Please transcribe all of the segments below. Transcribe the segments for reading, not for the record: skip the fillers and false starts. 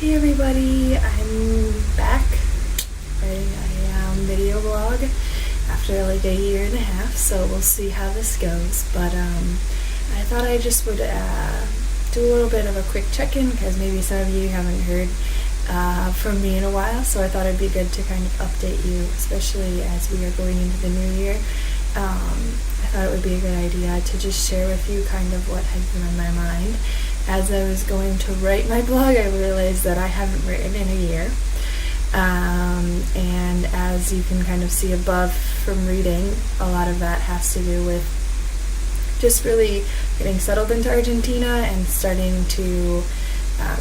Hey everybody, I'm back writing a video blog after like a year and a half, so we'll see how this goes. But I thought I just would do a little bit of a quick check-in because maybe some of you haven't heard from me in a while, so I thought it'd be good to kind of update you, especially as we are going into the new year. I thought it would be a good idea to just share with you kind of what has been on my mind. As I was going to write my blog, I realized that I haven't written in a year. And as you can kind of see above from reading, a lot of that has to do with just really getting settled into Argentina and starting to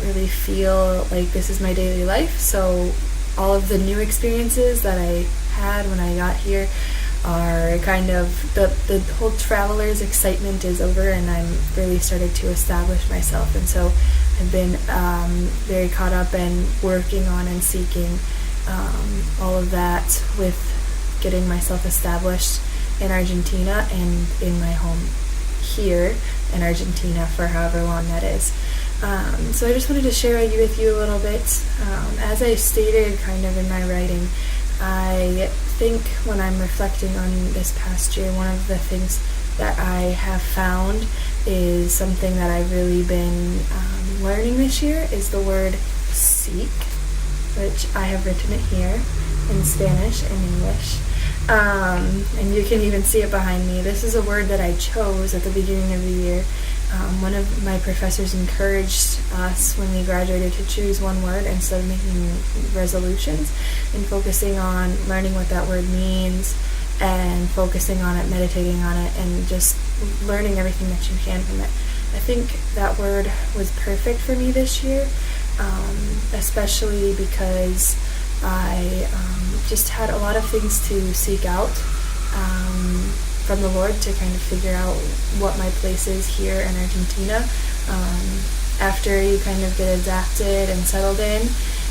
really feel like this is my daily life. So all of the new experiences that I had when I got here are kind of, the whole traveler's excitement is over, and I'm really started to establish myself. And so I've been very caught up and working on and seeking all of that with getting myself established in Argentina and in my home here in Argentina for however long that is. So I just wanted to share with you a little bit. As I stated kind of in my writing, I think when I'm reflecting on this past year, one of the things that I have found is something that I've really been learning this year is the word seek, which I have written it here in Spanish and English. And you can even see it behind me. This is a word that I chose at the beginning of the year. One of my professors encouraged us when we graduated to choose one word instead of making resolutions, and focusing on learning what that word means and focusing on it, meditating on it, and just learning everything that you can from it. I think that word was perfect for me this year, especially because I just had a lot of things to seek out from the Lord to kind of figure out what my place is here in Argentina. After you kind of get adapted and settled in,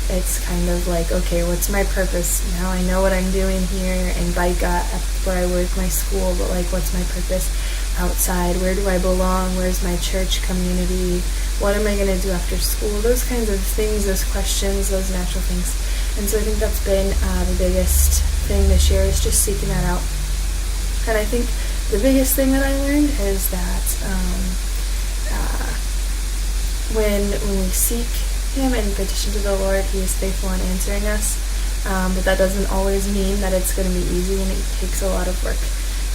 it's kind of like, okay, what's my purpose? Now I know what I'm doing here in Baica, where I work, my school, but like, what's my purpose outside? Where do I belong? Where's my church community? What am I going to do after school? Those kinds of things, those questions, those natural things. And so I think that's been the biggest thing this year, is just seeking that out. And I think the biggest thing that I learned is that when we seek Him and petition to the Lord, He is faithful in answering us. But that doesn't always mean that it's going to be easy, and it takes a lot of work.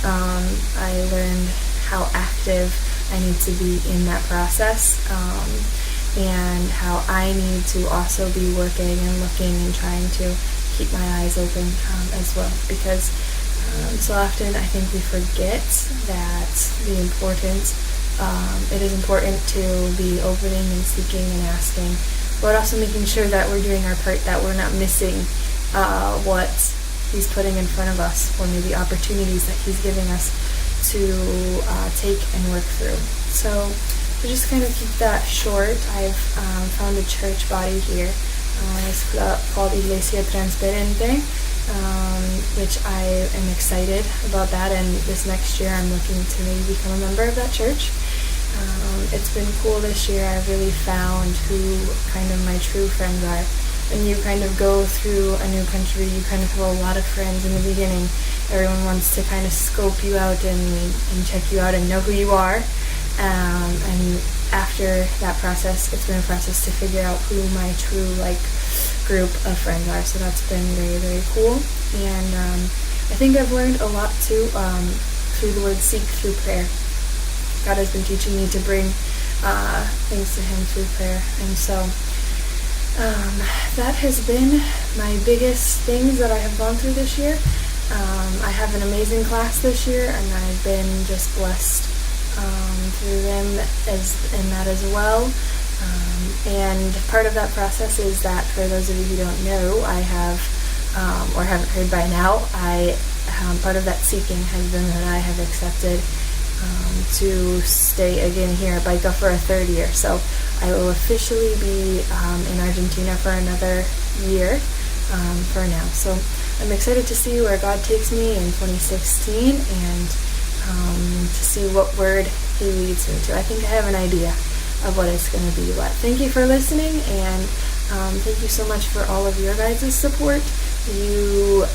I learned how active I need to be in that process, and how I need to also be working and looking and trying to keep my eyes open as well, because so often I think we forget that it is important to be opening and seeking and asking, but also making sure that we're doing our part, that we're not missing what He's putting in front of us, or maybe opportunities that He's giving us to take and work through. So to just kind of keep that short, I've found a church body here. It's called Iglesia Transparente, which I am excited about that, and this next year I'm looking to maybe become a member of that church. It's been cool this year. I've really found who kind of my true friends are. When you kind of go through a new country, you kind of have a lot of friends in the beginning. Everyone wants to kind of scope you out and check you out and know who you are. And after that process, it's been a process to figure out who my true group of friends are. So that's been very, very cool. And I think I've learned a lot too through the word seek, through prayer. God has been teaching me to bring things to Him through prayer. And so that has been my biggest things that I have gone through this year. I have an amazing class this year, and I've been just blessed through them in that as well. And part of that process is that, for those of you who don't know, I have, or haven't heard by now, part of that seeking has been that I have accepted to stay again here at Baica for a third year. So I will officially be in Argentina for another year for now. So I'm excited to see where God takes me in 2016, and to see what word He leads me to. I think I have an idea of what it's going to be. But thank you for listening, and Thank you so much for all of your guys' support. You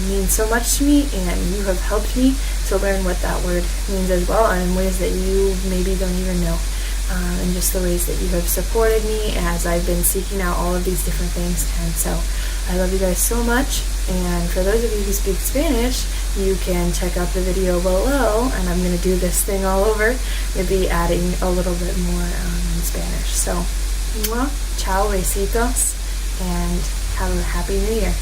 mean so much to me, and you have helped me to learn what that word means as well, and in ways that you maybe don't even know. And just the ways that you have supported me as I've been seeking out all of these different things. And so I love you guys so much. And for those of you who speak Spanish, you can check out the video below, and I'm going to do this thing all over. Maybe adding a little bit more in Spanish. So, ciao, besitos, and have a happy new year.